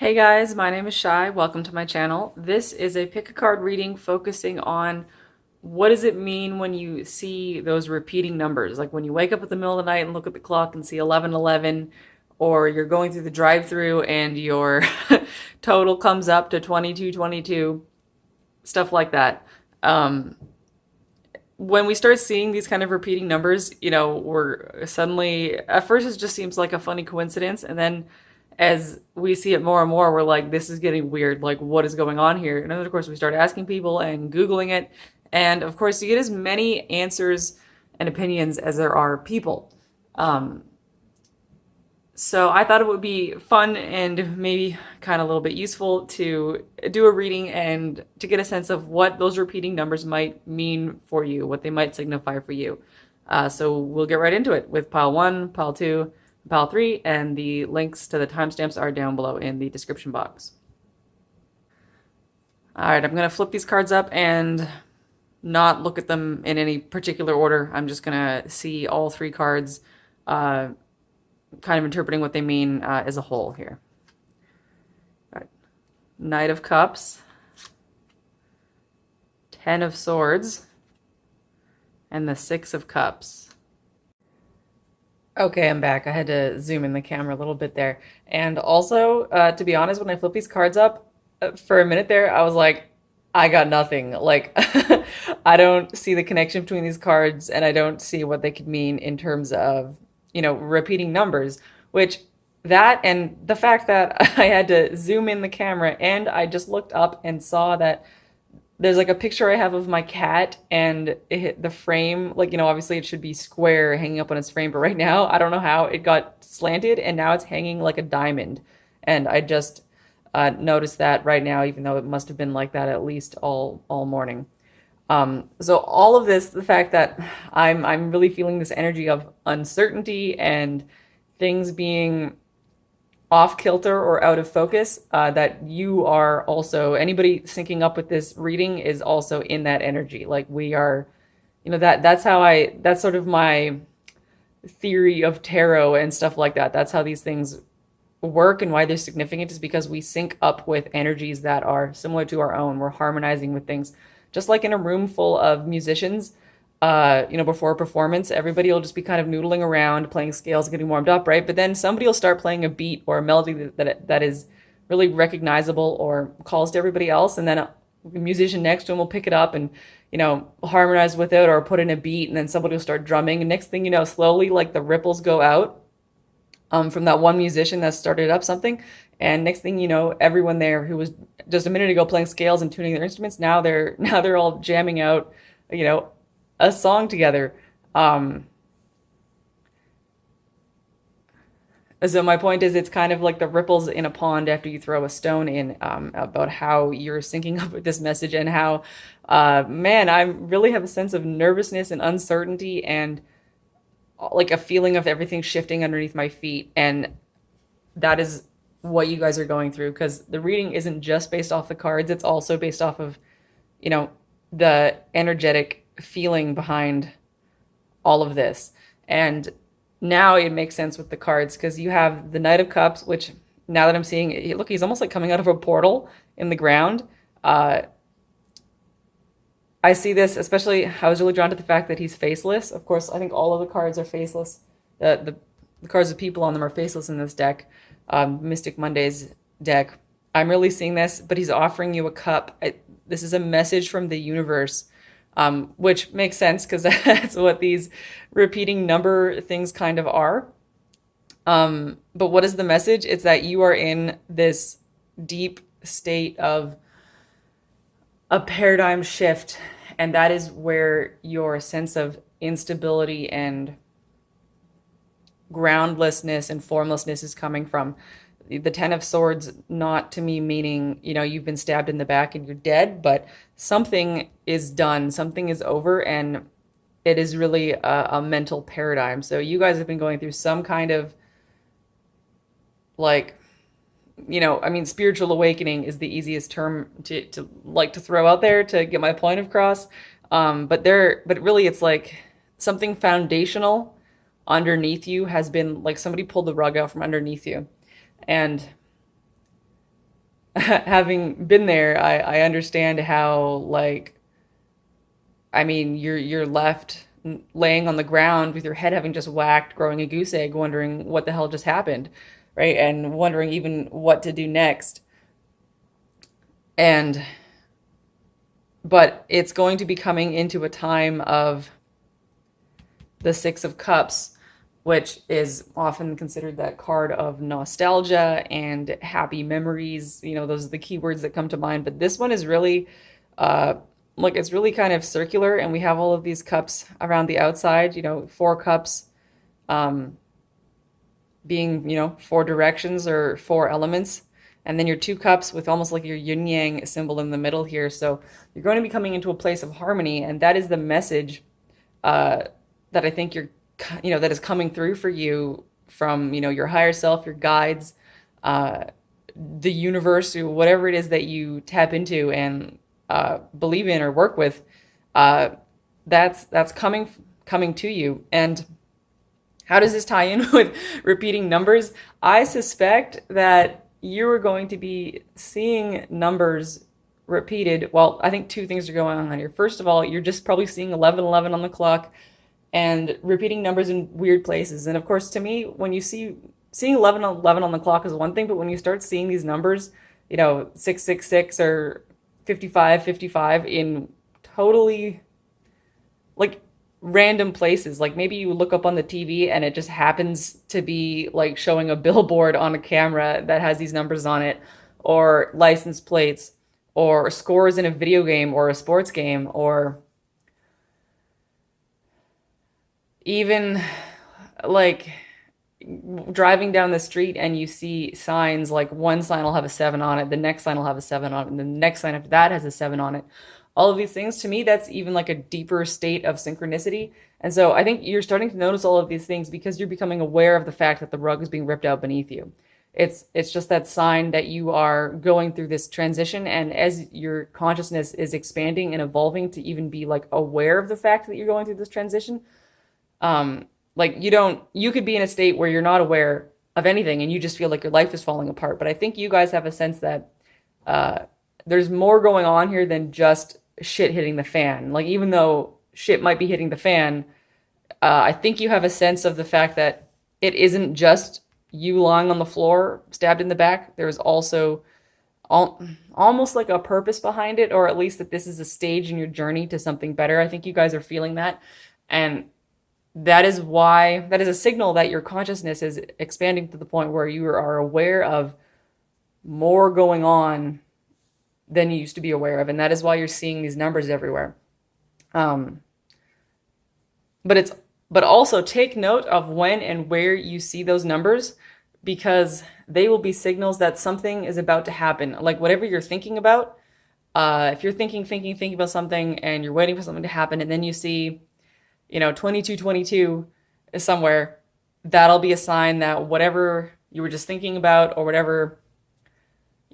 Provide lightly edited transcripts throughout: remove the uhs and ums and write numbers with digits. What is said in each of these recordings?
Hey guys, my name is Shai. Welcome to my channel. This is a pick a card reading focusing on what does it mean when you see those repeating numbers? Like when you wake up in the middle of the night and look at the clock and see 1111, or you're going through the drive-through and your total comes up to 2222, stuff like that. Um, when we start seeing these kind of repeating numbers, we're suddenly, at first it just seems like a funny coincidence. And then as we see it more and more, we're like, this is getting weird. Like, what is going on here? And then, of course, we start asking people and Googling it. And of course, you get as many answers and opinions as there are people. Um, so I thought it would be fun and maybe kind of a little bit useful to do a reading and to get a sense of what those repeating numbers might mean for you, what they might signify for you. So we'll get right into it with pile one, pile two, pile three, and the links to the timestamps are down below in the description box. All right, I'm going to flip these cards up and not look at them in any particular order. I'm just going to see all three cards, kind of interpreting what they mean as a whole here. All right. Knight of Cups, Ten of Swords, and the Six of Cups. Okay, I'm back. I had to zoom in the camera a little bit there. And also, to be honest, when I flip these cards up, for a minute there, I was like, I got nothing. Like, I don't see the connection between these cards, and I don't see what they could mean in terms of, repeating numbers, which that and the fact that I had to zoom in the camera and I just looked up and saw that there's like a picture I have of my cat and it hit the frame, like, obviously it should be square hanging up on its frame, but right now I don't know how it got slanted and now it's hanging like a diamond. And I just noticed that right now, even though it must have been like that at least all morning. So all of this, the fact that I'm really feeling this energy of uncertainty and things being off kilter or out of focus, that you are also, anybody syncing up with this reading is also in that energy. Like we are, that's sort of my theory of tarot and stuff like that. That's how these things work and why they're significant is because we sync up with energies that are similar to our own. We're harmonizing with things. Just like in a room full of musicians, before a performance, everybody will just be kind of noodling around, playing scales, getting warmed up, right? But then somebody will start playing a beat or a melody that is really recognizable or calls to everybody else, and then a musician next to him will pick it up and harmonize with it or put in a beat, and then somebody will start drumming. And next thing you know, slowly like the ripples go out from that one musician that started up something. And next thing you know, everyone there who was just a minute ago playing scales and tuning their instruments, now they're all jamming out, a song together. So my point is, it's kind of like the ripples in a pond after you throw a stone in, about how you're syncing up with this message and how, man, I really have a sense of nervousness and uncertainty and like a feeling of everything shifting underneath my feet. And that is what you guys are going through, because the reading isn't just based off the cards, it's also based off of, the energetic feeling behind all of this. And now it makes sense with the cards because you have the Knight of Cups, which now that I'm seeing, look, he's almost like coming out of a portal in the ground. I see this, especially, I was really drawn to the fact that he's faceless. Of course, I think all of the cards are faceless. The cards with people on them are faceless in this deck, Mystic Monday's deck. I'm really seeing this, but he's offering you a cup. This is a message from the universe, which makes sense because that's what these repeating number things kind of are. But what is the message? It's that you are in this deep state of a paradigm shift, and that is where your sense of instability and groundlessness and formlessness is coming from. The Ten of Swords, not to me meaning, you've been stabbed in the back and you're dead, but something is done, something is over, and it is really a mental paradigm. So you guys have been going through some kind of like, spiritual awakening is the easiest term to like to throw out there to get my point across. But really it's like something foundational underneath you has been like somebody pulled the rug out from underneath you. And having been there, I understand how, like, I mean, you're left laying on the ground with your head having just whacked, growing a goose egg, wondering what the hell just happened, right? And wondering even what to do next. And but it's going to be coming into a time of the Six of Cups, which is often considered that card of nostalgia and happy memories. You know, those are the keywords that come to mind. But this one is really, uh, like, it's really kind of circular, and we have all of these cups around the outside. You know, four cups, um, being, you know, four directions or four elements. And then your two cups with almost like your yin yang symbol in the middle here. So you're going to be coming into a place of harmony, and that is the message, uh, that I think that is coming through for you from, you know, your higher self, your guides, uh, the universe, or whatever it is that you tap into and believe in or work with. Uh, that's coming to you. And how does this tie in with repeating numbers? I suspect that you are going to be seeing numbers repeated. Well, I think two things are going on here. First of all, you're just probably seeing 1111 on the clock and repeating numbers in weird places. And of course, to me, when you seeing 1111 on the clock is one thing, but when you start seeing these numbers, you know, 666 or 5555 in totally, like, random places. Like maybe you look up on the TV and it just happens to be like showing a billboard on a camera that has these numbers on it, or license plates, or scores in a video game or a sports game, or even like driving down the street and you see signs, like one sign will have a seven on it, the next sign will have a seven on it, and the next sign after that has a seven on it. All of these things, to me, that's even like a deeper state of synchronicity. And so I think you're starting to notice all of these things because you're becoming aware of the fact that the rug is being ripped out beneath you. It's just that sign that you are going through this transition, and as your consciousness is expanding and evolving to even be like aware of the fact that you're going through this transition, um like you could be in a state where you're not aware of anything and you just feel like your life is falling apart. But I think you guys have a sense that uh there's more going on here than just shit hitting the fan. Like, even though shit might be hitting the fan, I think you have a sense of the fact that it isn't just you lying on the floor stabbed in the back. There's also almost like a purpose behind it, or at least that this is a stage in your journey to something better. I think you guys are feeling that. And that is a signal that your consciousness is expanding to the point where you are aware of more going on than you used to be aware of. And that is why you're seeing these numbers everywhere. Um, but it's, but also take note of when and where you see those numbers, because they will be signals that something is about to happen. Like whatever you're thinking about, if you're thinking about something and you're waiting for something to happen, and then you see, you know, 2222 is somewhere, that'll be a sign that whatever you were just thinking about, or whatever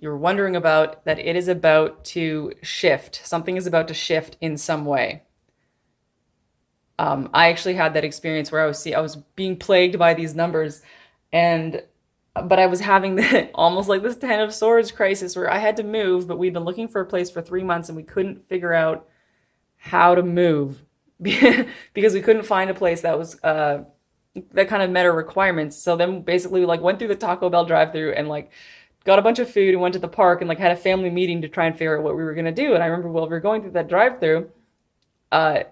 you're wondering about, that it is about to shift. Something is about to shift in some way. I actually had that experience where I was being plagued by these numbers, and but I was having the almost like this Ten of Swords crisis where I had to move, but we'd been looking for a place for 3 months and we couldn't figure out how to move because we couldn't find a place that was that kind of met our requirements. So then basically we like went through the Taco Bell drive-through and like got a bunch of food and went to the park and like had a family meeting to try and figure out what we were gonna do. And I remember while we were going through that drive-through, uh,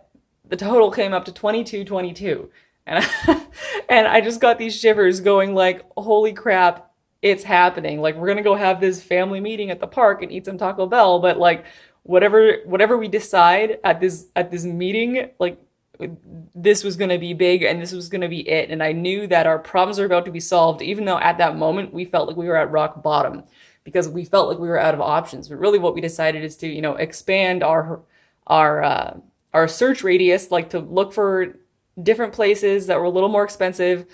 the total came up to 2222, and and I just got these shivers going like, holy crap, it's happening. Like we're gonna go have this family meeting at the park and eat some Taco Bell, but like whatever we decide at this meeting, like this was going to be big and this was going to be it. And I knew that our problems were about to be solved, even though at that moment we felt like we were at rock bottom because we felt like we were out of options. But really what we decided is to, you know, expand our search radius, like to look for different places that were a little more expensive,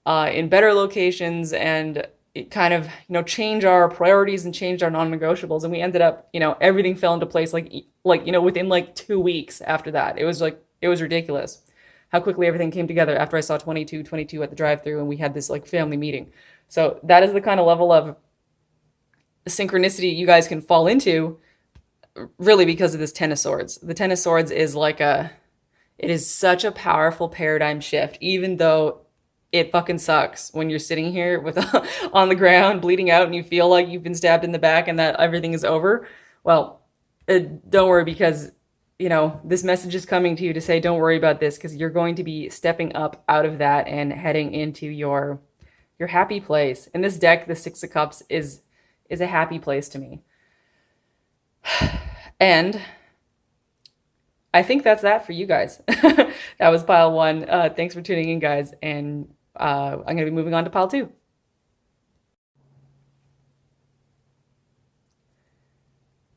in better locations, and it kind of, you know, change our priorities and change our non-negotiables. And we ended up, you know, everything fell into place like, you know, within like 2 weeks after that. It was like, it was ridiculous how quickly everything came together after I saw 2222 at the drive-through and we had this like family meeting. So that is the kind of level of synchronicity you guys can fall into really because of this Ten of Swords. The Ten of Swords is like it is such a powerful paradigm shift, even though it fucking sucks when you're sitting here with on the ground bleeding out and you feel like you've been stabbed in the back and that everything is over. Well, don't worry, because this message is coming to you to say don't worry about this, because you're going to be stepping up out of that and heading into your happy place. In this deck, the Six of Cups is a happy place to me. And I think that's that for you guys. That was pile one. Thanks for tuning in, guys. And I'm going to be moving on to pile two.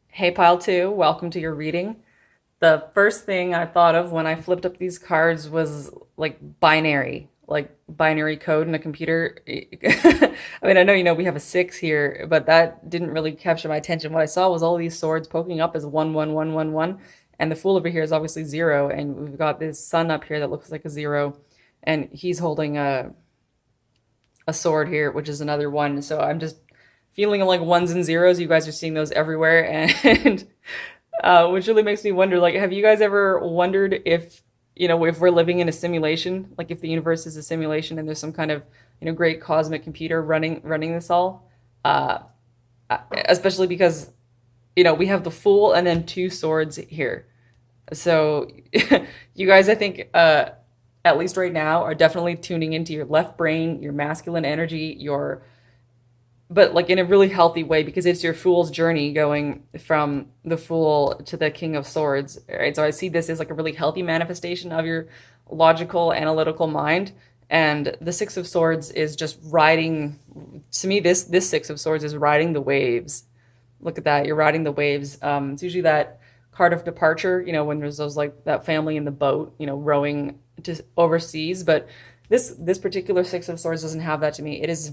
Hey, pile two, welcome to your reading. The first thing I thought of when I flipped up these cards was like binary code in a computer. I mean, I know we have a six here, but that didn't really capture my attention. What I saw was all these swords poking up as 1 1 1 1 1, and the Fool over here is obviously zero, and we've got this sun up here that looks like a zero, and he's holding a sword here, which is another one. So I'm just feeling like ones and zeros. You guys are seeing those everywhere, and which really makes me wonder, like, have you guys ever wondered if we're living in a simulation, like if the universe is a simulation and there's some kind of great cosmic computer running this all? Especially because we have the Fool and then two swords here. So you guys, I think, at least right now, are definitely tuning into your left brain, your masculine energy, but like in a really healthy way, because it's your Fool's journey going from the Fool to the King of Swords, right? So I see this as like a really healthy manifestation of your logical, analytical mind. And the Six of Swords is just riding, to me, this Six of Swords is riding the waves. Look at that, you're riding the waves. It's usually that card of departure, when there's those, like, that family in the boat, rowing to overseas. But this particular Six of Swords doesn't have that to me. It is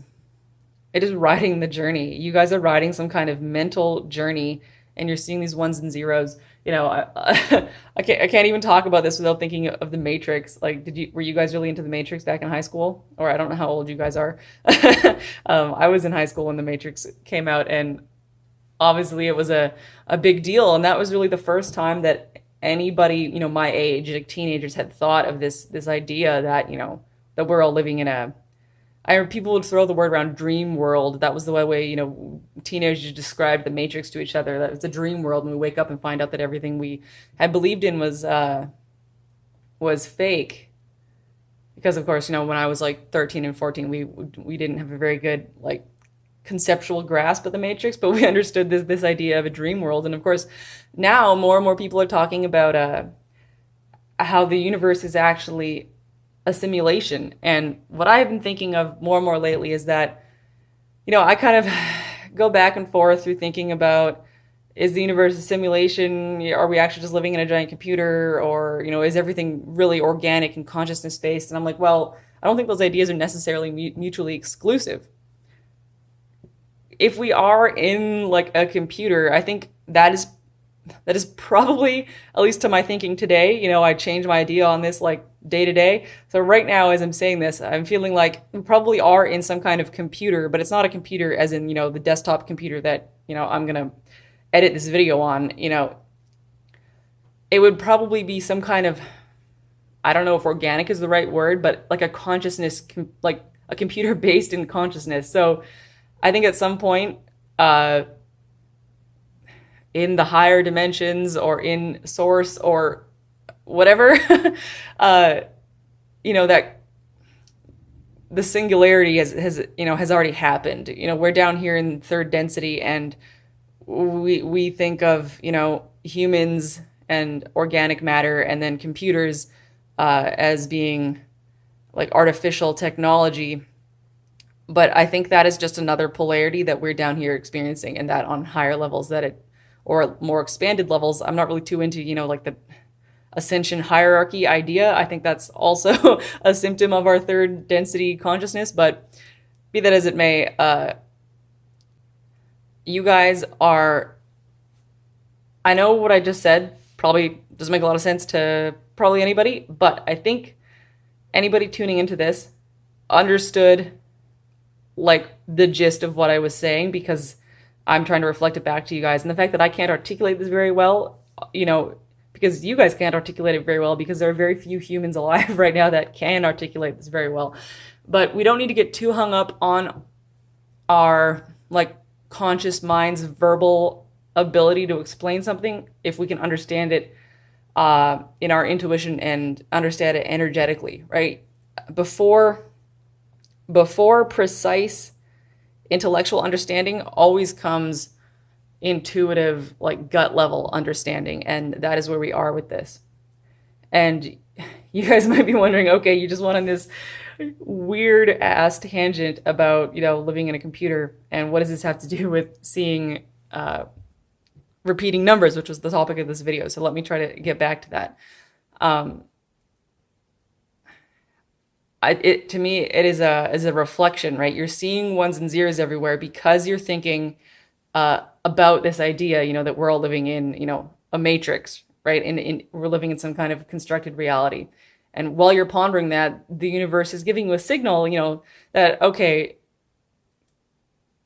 riding the journey. You guys are riding some kind of mental journey, and you're seeing these ones and zeros. I can't even talk about this without thinking of the Matrix. Like, were you guys really into the Matrix back in high school? Or I don't know how old you guys are. I was in high school when the Matrix came out, and obviously it was a big deal. And that was really the first time that anybody, my age, like teenagers, had thought of this idea that, that we're all living in I heard people would throw the word around dream world. That was the way, teenagers described the Matrix to each other. That it's a dream world, and we wake up and find out that everything we had believed in was fake. Because of course, when I was like 13 and 14, we didn't have a very good, like, conceptual grasp of the Matrix, but we understood this idea of a dream world. And of course, now more and more people are talking about how the universe is actually a simulation. And what I've been thinking of more and more lately is that, I kind of go back and forth through thinking about, is the universe a simulation? Are we actually just living in a giant computer? Or, is everything really organic and consciousness based? And I'm like, well, I don't think those ideas are necessarily mutually exclusive. If we are in like a computer, I think that is probably, at least to my thinking today, I change my idea on this like day to day. So right now, as I'm saying this, I'm feeling like we probably are in some kind of computer, but it's not a computer as in, the desktop computer that, I'm going to edit this video on. It would probably be some kind of, I don't know if organic is the right word, but like a consciousness, like a computer based in consciousness. So I think at some point, in the higher dimensions or in source or whatever, that the singularity has already happened. We're down here in third density, and we think of, humans and organic matter, and then computers as being like artificial technology. But I think that is just another polarity that we're down here experiencing, and that on higher levels or more expanded levels, I'm not really too into, like the ascension hierarchy idea. I think that's also a symptom of our third density consciousness. But be that as it may, you guys are, I know what I just said probably doesn't make a lot of sense to probably anybody, but I think anybody tuning into this understood like the gist of what I was saying, because I'm trying to reflect it back to you guys. And the fact that I can't articulate this very well, you know, because you guys can't articulate it very well, because there are very few humans alive right now that can articulate this very well. But we don't need to get too hung up on our like conscious mind's verbal ability to explain something if we can understand it in our intuition and understand it energetically, right? Before precise intellectual understanding always comes intuitive, like gut level understanding, and that is where we are with this. And you guys might be wondering, okay, you just went on this weird ass tangent about, you know, living in a computer, and what does this have to do with seeing repeating numbers, which was the topic of this video. So let me try to get back to that. To me, it is a reflection, right? You're seeing ones and zeros everywhere because you're thinking about this idea, you know, that we're all living in, you know, a matrix, right? And we're living in some kind of constructed reality. And while you're pondering that, the universe is giving you a signal, you know, that, okay,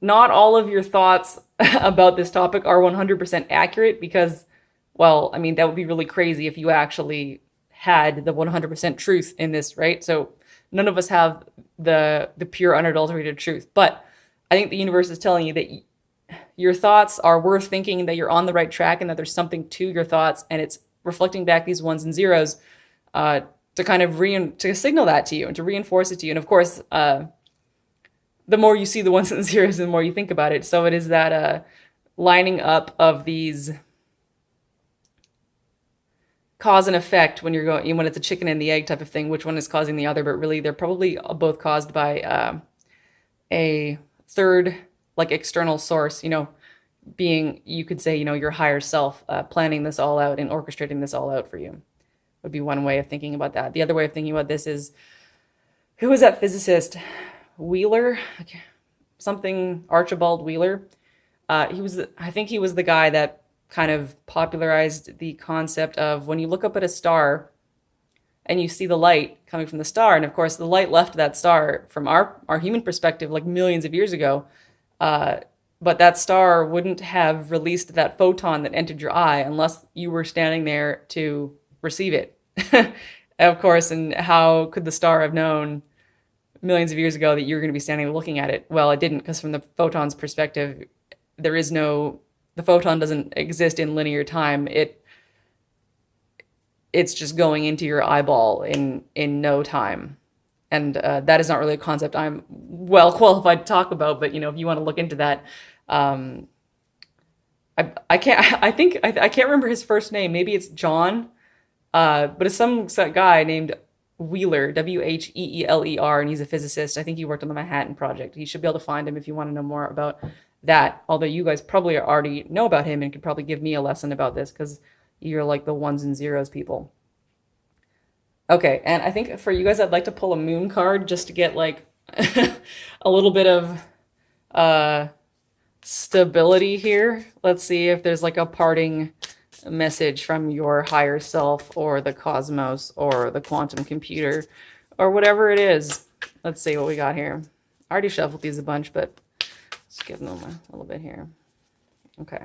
not all of your thoughts about this topic are 100% accurate, because, well, I mean, that would be really crazy if you actually had the 100% truth in this, right? So none of us have the pure unadulterated truth. But I think the universe is telling you that your thoughts are worth thinking, that you're on the right track, and that there's something to your thoughts, and it's reflecting back these ones and zeros to kind of to signal that to you and to reinforce it to you. And of course, the more you see the ones and zeros, the more you think about it. So it is that lining up of these cause and effect when you're going, when it's a chicken and the egg type of thing, which one is causing the other, but really they're probably both caused by a third, like, external source, you know, being, you could say, you know, your higher self planning this all out and orchestrating this all out for you, would be one way of thinking about that. The other way of thinking about this is, who was that physicist? Wheeler, something, Archibald Wheeler. I think he was the guy that kind of popularized the concept of when you look up at a star and you see the light coming from the star, and of course the light left that star from our human perspective like millions of years ago, but that star wouldn't have released that photon that entered your eye unless you were standing there to receive it. Of course, and how could the star have known millions of years ago that you're going to be standing looking at it? Well, it didn't, because from the photon's perspective, the photon doesn't exist in linear time. It's just going into your eyeball in no time. And that is not really a concept I'm well qualified to talk about, but, you know, if you want to look into that, I can't remember his first name. Maybe it's John, but it's some guy named Wheeler, Wheeler, and he's a physicist. I think he worked on the Manhattan Project. You should be able to find him if you want to know more about that, although you guys probably already know about him and could probably give me a lesson about this, because you're like the ones and zeros people. Okay, and I think for you guys, I'd like to pull a moon card just to get like a little bit of stability here. Let's see if there's like a parting message from your higher self or the cosmos or the quantum computer or whatever it is. Let's see what we got here. I already shuffled these a bunch, but just give them a little bit here. Okay.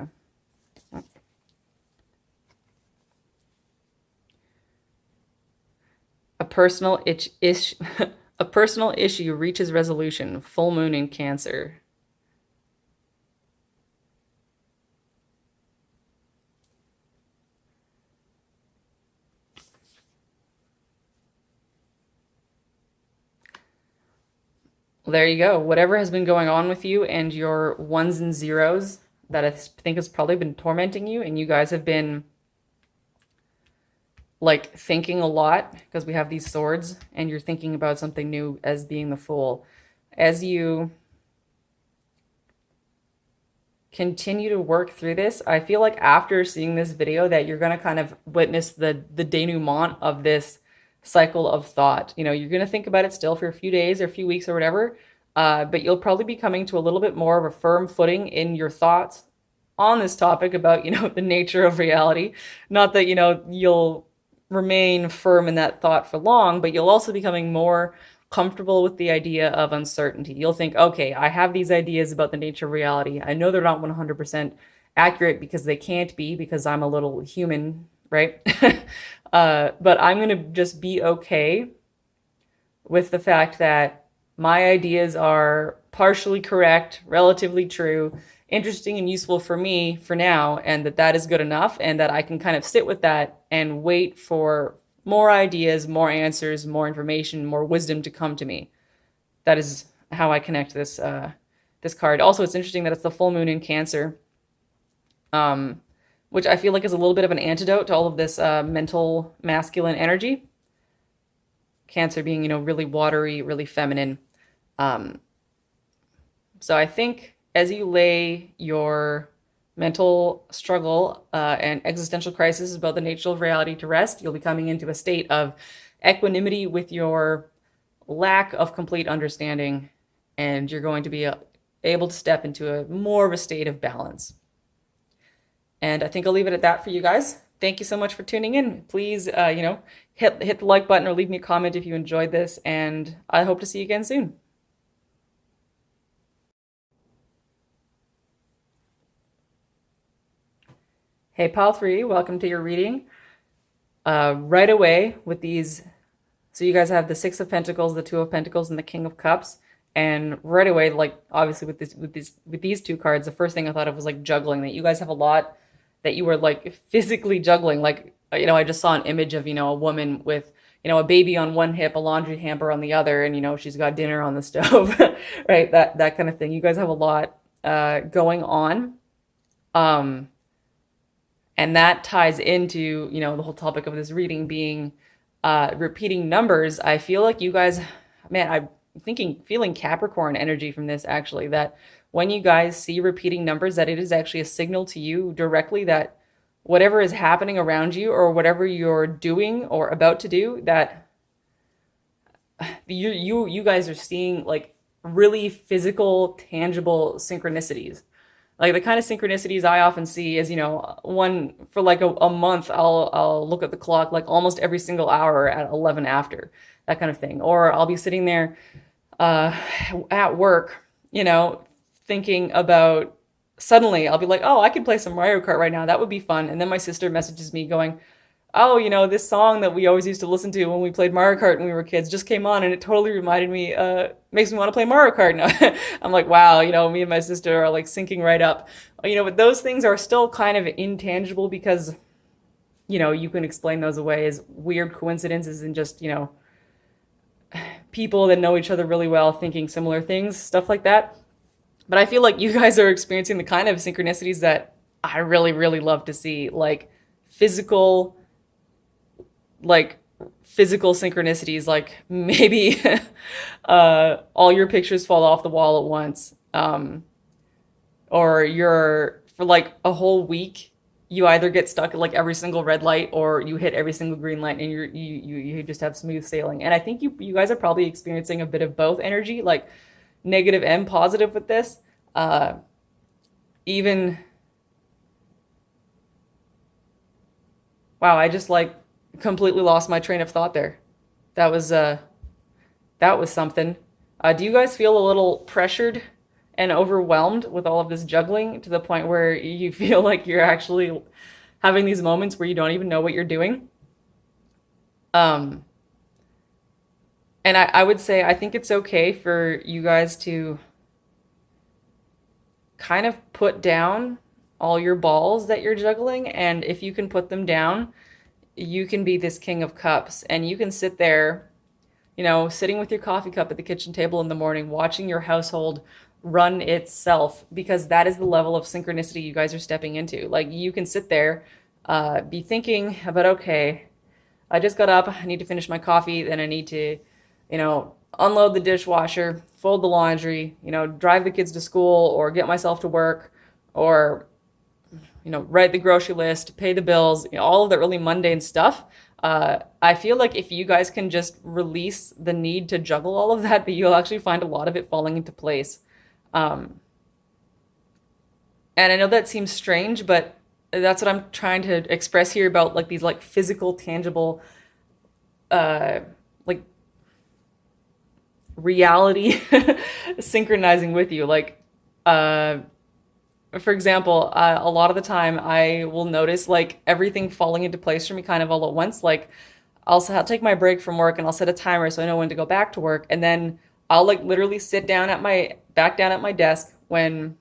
A personal a personal issue reaches resolution. Full moon in Cancer. Well, there you go. Whatever has been going on with you and your ones and zeros that I think has probably been tormenting you, and you guys have been like thinking a lot because we have these swords, and you're thinking about something new as being the Fool. As you continue to work through this, I feel like after seeing this video that you're going to kind of witness the denouement of this cycle of thought. You know, you're going to think about it still for a few days or a few weeks or whatever, but you'll probably be coming to a little bit more of a firm footing in your thoughts on this topic about, you know, the nature of reality. Not that, you know, you'll remain firm in that thought for long, but you'll also be becoming more comfortable with the idea of uncertainty. You'll think, okay, I have these ideas about the nature of reality. I know they're not 100% accurate because they can't be because I'm a little human, right? But I'm going to just be okay with the fact that my ideas are partially correct, relatively true, interesting and useful for me for now, and that that is good enough, and that I can kind of sit with that and wait for more ideas, more answers, more information, more wisdom to come to me. That is how I connect this card. Also, it's interesting that it's the full moon in Cancer, um, which I feel like is a little bit of an antidote to all of this mental masculine energy. Cancer being, really watery, really feminine. Um, so I think as you lay your mental struggle and existential crisis about the nature of reality to rest, you'll be coming into a state of equanimity with your lack of complete understanding, and you're going to be able to step into a more of a state of balance. And I think I'll leave it at that for you guys. Thank you so much for tuning in. Please, hit the like button or leave me a comment if you enjoyed this, and I hope to see you again soon. Hey, Pal 3, welcome to your reading. Right away with these, so you guys have the Six of Pentacles, the Two of Pentacles, and the King of Cups. And right away, like obviously with these two cards, the first thing I thought of was like juggling. That you guys have a lot that you were like physically juggling. Like I just saw an image of a woman with a baby on one hip, a laundry hamper on the other, and she's got dinner on the stove, right? That kind of thing. You guys have a lot going on. Um, and that ties into the whole topic of this reading being repeating numbers. I feel like you guys, man, I'm feeling Capricorn energy from this actually, that when you guys see repeating numbers, that it is actually a signal to you directly that whatever is happening around you or whatever you're doing or about to do, that you guys are seeing like really physical, tangible synchronicities. Like the kind of synchronicities I often see is, one for like a month, I'll look at the clock like almost every single hour at 11 after, that kind of thing. Or I'll be sitting there uh, at work, thinking about, suddenly I'll be like, oh, I could play some Mario Kart right now. That would be fun. And then my sister messages me going, oh, this song that we always used to listen to when we played Mario Kart when we were kids just came on and it totally reminded me, makes me want to play Mario Kart now. I'm like, wow, me and my sister are like syncing right up. But those things are still kind of intangible because, you can explain those away as weird coincidences and just, people that know each other really well thinking similar things, stuff like that. But I feel like you guys are experiencing the kind of synchronicities that I really, really love to see, physical like physical synchronicities, like maybe all your pictures fall off the wall at once, or you're for like a whole week you either get stuck at like every single red light or you hit every single green light and you just have smooth sailing. And I think you guys are probably experiencing a bit of both energy, like negative and positive with this. Even wow, I just like completely lost my train of thought there. That was something. Do you guys feel a little pressured and overwhelmed with all of this juggling to the point where you feel like you're actually having these moments where you don't even know what you're doing? Um, and I would say I think it's okay for you guys to kind of put down all your balls that you're juggling, and if you can put them down, you can be this King of Cups and you can sit there, sitting with your coffee cup at the kitchen table in the morning, watching your household run itself, because that is the level of synchronicity you guys are stepping into. Like you can sit there, be thinking about, okay, I just got up, I need to finish my coffee, then I need to, unload the dishwasher, fold the laundry, drive the kids to school or get myself to work or write the grocery list, pay the bills, all of that really mundane stuff. I feel like if you guys can just release the need to juggle all of that, you'll actually find a lot of it falling into place. Um, and I know that seems strange, but that's what I'm trying to express here about like these like physical, tangible, uh, like reality synchronizing with you. Like, uh, for example, a lot of the time I will notice like everything falling into place for me kind of all at once. Like, I'll take my break from work and I'll set a timer so I know when to go back to work. And then I'll like literally sit down at my back down at my desk when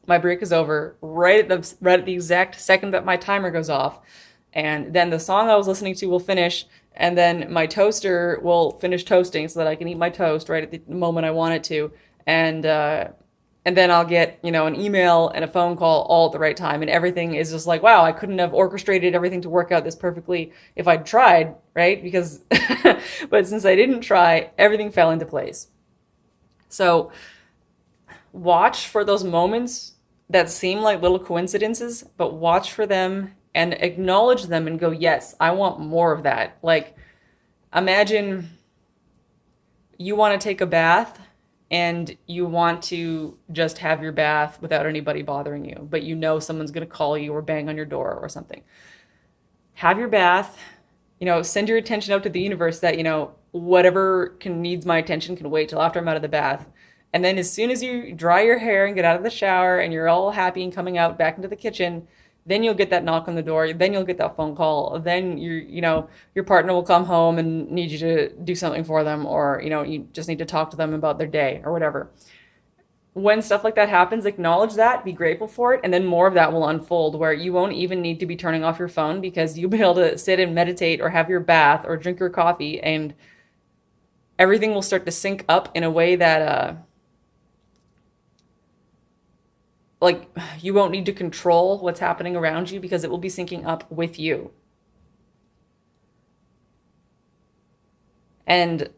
my break is over, right at the exact second that my timer goes off. And then the song I was listening to will finish, and then my toaster will finish toasting so that I can eat my toast right at the moment I want it to. And and then I'll get, an email and a phone call all at the right time, and everything is just like, wow, I couldn't have orchestrated everything to work out this perfectly if I'd tried, right? Because, but since I didn't try, everything fell into place. So watch for those moments that seem like little coincidences, but watch for them and acknowledge them and go, yes, I want more of that. Like, imagine you want to take a bath and you want to just have your bath without anybody bothering you, but you know someone's going to call you or bang on your door or something. Have your bath, send your attention out to the universe that, whatever needs my attention can wait till after I'm out of the bath. And then as soon as you dry your hair and get out of the shower and you're all happy and coming out back into the kitchen, then you'll get that knock on the door. Then you'll get that phone call. Then your partner will come home and need you to do something for them, or, you just need to talk to them about their day or whatever. When stuff like that happens, acknowledge that, be grateful for it, and then more of that will unfold where you won't even need to be turning off your phone because you'll be able to sit and meditate or have your bath or drink your coffee, and everything will start to sync up in a way that, like, you won't need to control what's happening around you because it will be syncing up with you. And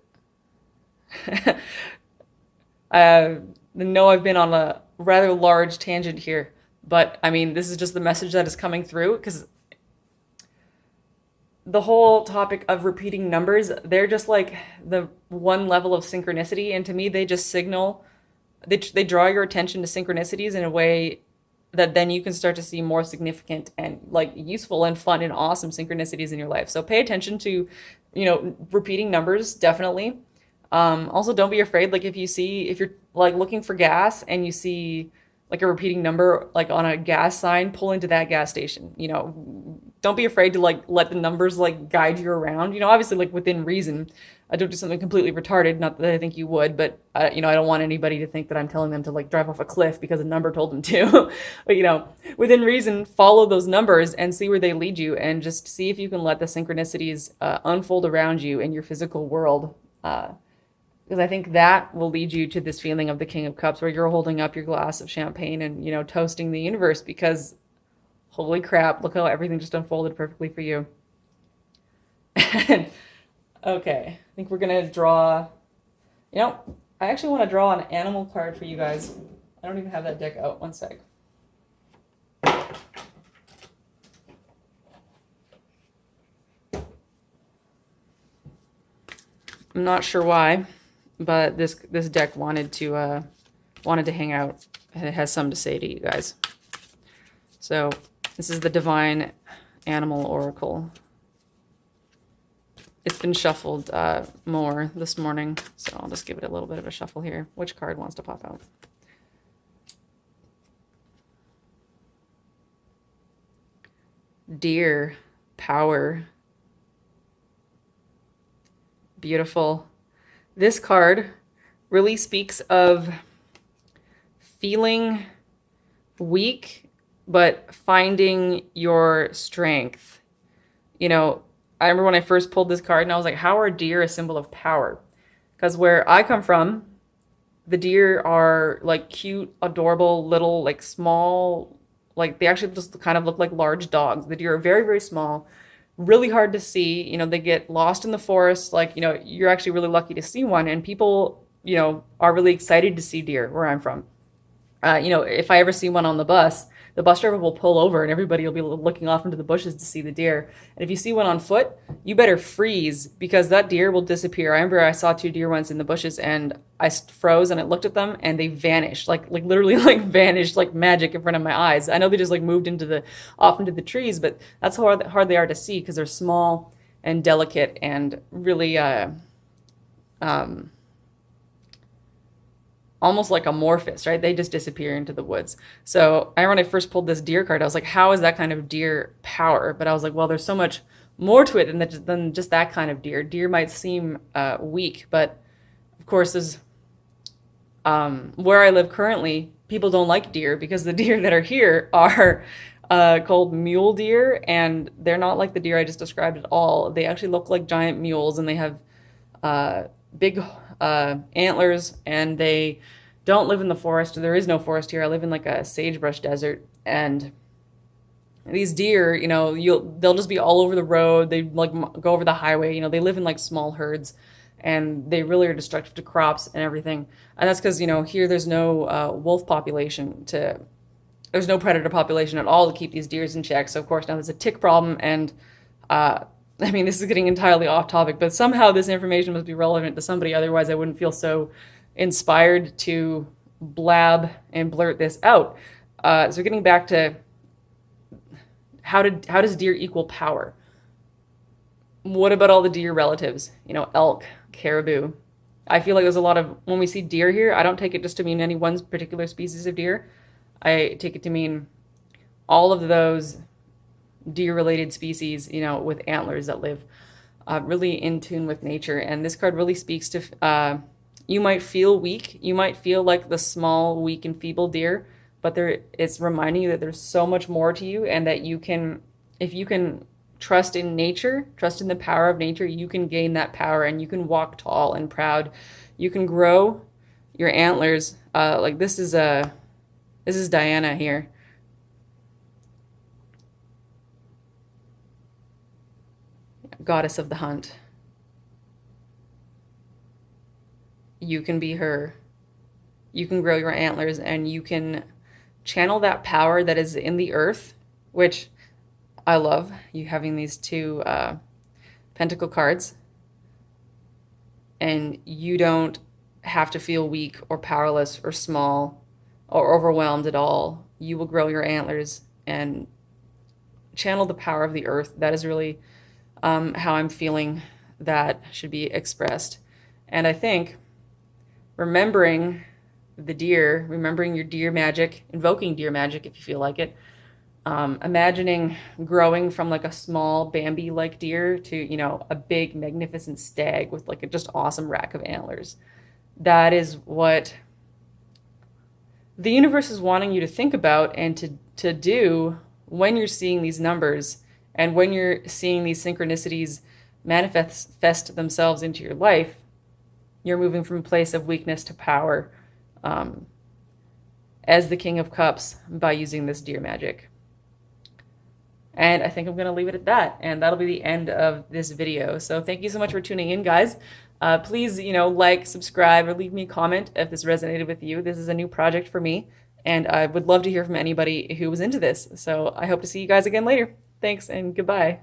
I know I've been on a rather large tangent here, but I mean, this is just the message that is coming through because the whole topic of repeating numbers, they're just like the one level of synchronicity. And to me, they just signal, they draw your attention to synchronicities in a way that then you can start to see more significant and like useful and fun and awesome synchronicities in your life. So pay attention to, repeating numbers, definitely. Also, don't be afraid. Like if you're like looking for gas and you see like a repeating number like on a gas sign, pull into that gas station. Don't be afraid to like let the numbers like guide you around. Obviously like within reason. I don't do something completely retarded. Not that I think you would, but I don't want anybody to think that I'm telling them to like drive off a cliff because a number told them to. But within reason, follow those numbers and see where they lead you, and just see if you can let the synchronicities unfold around you in your physical world. Because I think that will lead you to this feeling of the King of Cups, where you're holding up your glass of champagne and toasting the universe because holy crap, look how everything just unfolded perfectly for you. Okay, I think we're gonna draw. I actually want to draw an animal card for you guys. I don't even have that deck out. One sec. I'm not sure why, but this deck wanted to hang out, and it has something to say to you guys. So this is the Divine Animal Oracle. It's been shuffled more this morning, so I'll just give it a little bit of a shuffle here. Which card wants to pop out? Deer, power. Beautiful. This card really speaks of feeling weak, but finding your strength. I remember when I first pulled this card and I was like, how are deer a symbol of power? Because where I come from, the deer are like cute, adorable, little, like small, like they actually just kind of look like large dogs. The deer are very, very small, really hard to see. They get lost in the forest. Like, you're actually really lucky to see one. And people, are really excited to see deer where I'm from. If I ever see one on the bus driver will pull over and everybody will be looking off into the bushes to see the deer. And if you see one on foot, you better freeze because that deer will disappear. I remember I saw 2 deer once in the bushes and I froze and I looked at them and they vanished, like literally like vanished like magic in front of my eyes. I know they just like moved off into the trees, but that's how hard they are to see because they're small and delicate and really almost like amorphous, right? They just disappear into the woods. So I when I first pulled this deer card, I was like, how is that kind of deer power? But I was like, well, there's so much more to it than just that kind of deer. Deer might seem weak, but of course, is where I live currently, people don't like deer because the deer that are here are called mule deer, and they're not like the deer I just described at all. They actually look like giant mules, and they have uh, big antlers, and they don't live in the forest. There is no forest here. I live in like a sagebrush desert, and these deer, they'll just be all over the road. They like go over the highway. They live in like small herds, and they really are destructive to crops and everything. And that's because here there's no wolf population to. There's no predator population at all to keep these deers in check. So of course now there's a tick problem, and I mean this is getting entirely off topic, but somehow this information must be relevant to somebody. Otherwise, I wouldn't feel so inspired to blab and blurt this out. So getting back to how does deer equal power? What about all the deer relatives? Elk, caribou. I feel like there's a lot of when we see deer here, I don't take it just to mean any one particular species of deer. I take it to mean all of those deer-related species, with antlers that live really in tune with nature. And this card really speaks to you might feel weak, you might feel like the small, weak, and feeble deer, but it's reminding you that there's so much more to you, and that if you can trust in nature, trust in the power of nature, you can gain that power, and you can walk tall and proud. You can grow your antlers. Like this is Diana here. Goddess of the hunt. You can be her. You can grow your antlers, and you can channel that power that is in the earth, which I love. You having these two pentacle cards, and you don't have to feel weak or powerless or small or overwhelmed at all. You will grow your antlers and channel the power of the earth. That is really how I'm feeling that should be expressed. And I think remembering the deer, remembering your deer magic, invoking deer magic if you feel like it, imagining growing from like a small Bambi-like deer to, a big magnificent stag with like a just awesome rack of antlers. That is what the universe is wanting you to think about and to do when you're seeing these numbers and when you're seeing these synchronicities manifest themselves into your life. You're moving from a place of weakness to power as the King of Cups by using this deer magic. And I think I'm going to leave it at that. And that'll be the end of this video. So thank you so much for tuning in, guys. Please, like, subscribe, or leave me a comment if this resonated with you. This is a new project for me, and I would love to hear from anybody who was into this. So I hope to see you guys again later. Thanks, and goodbye.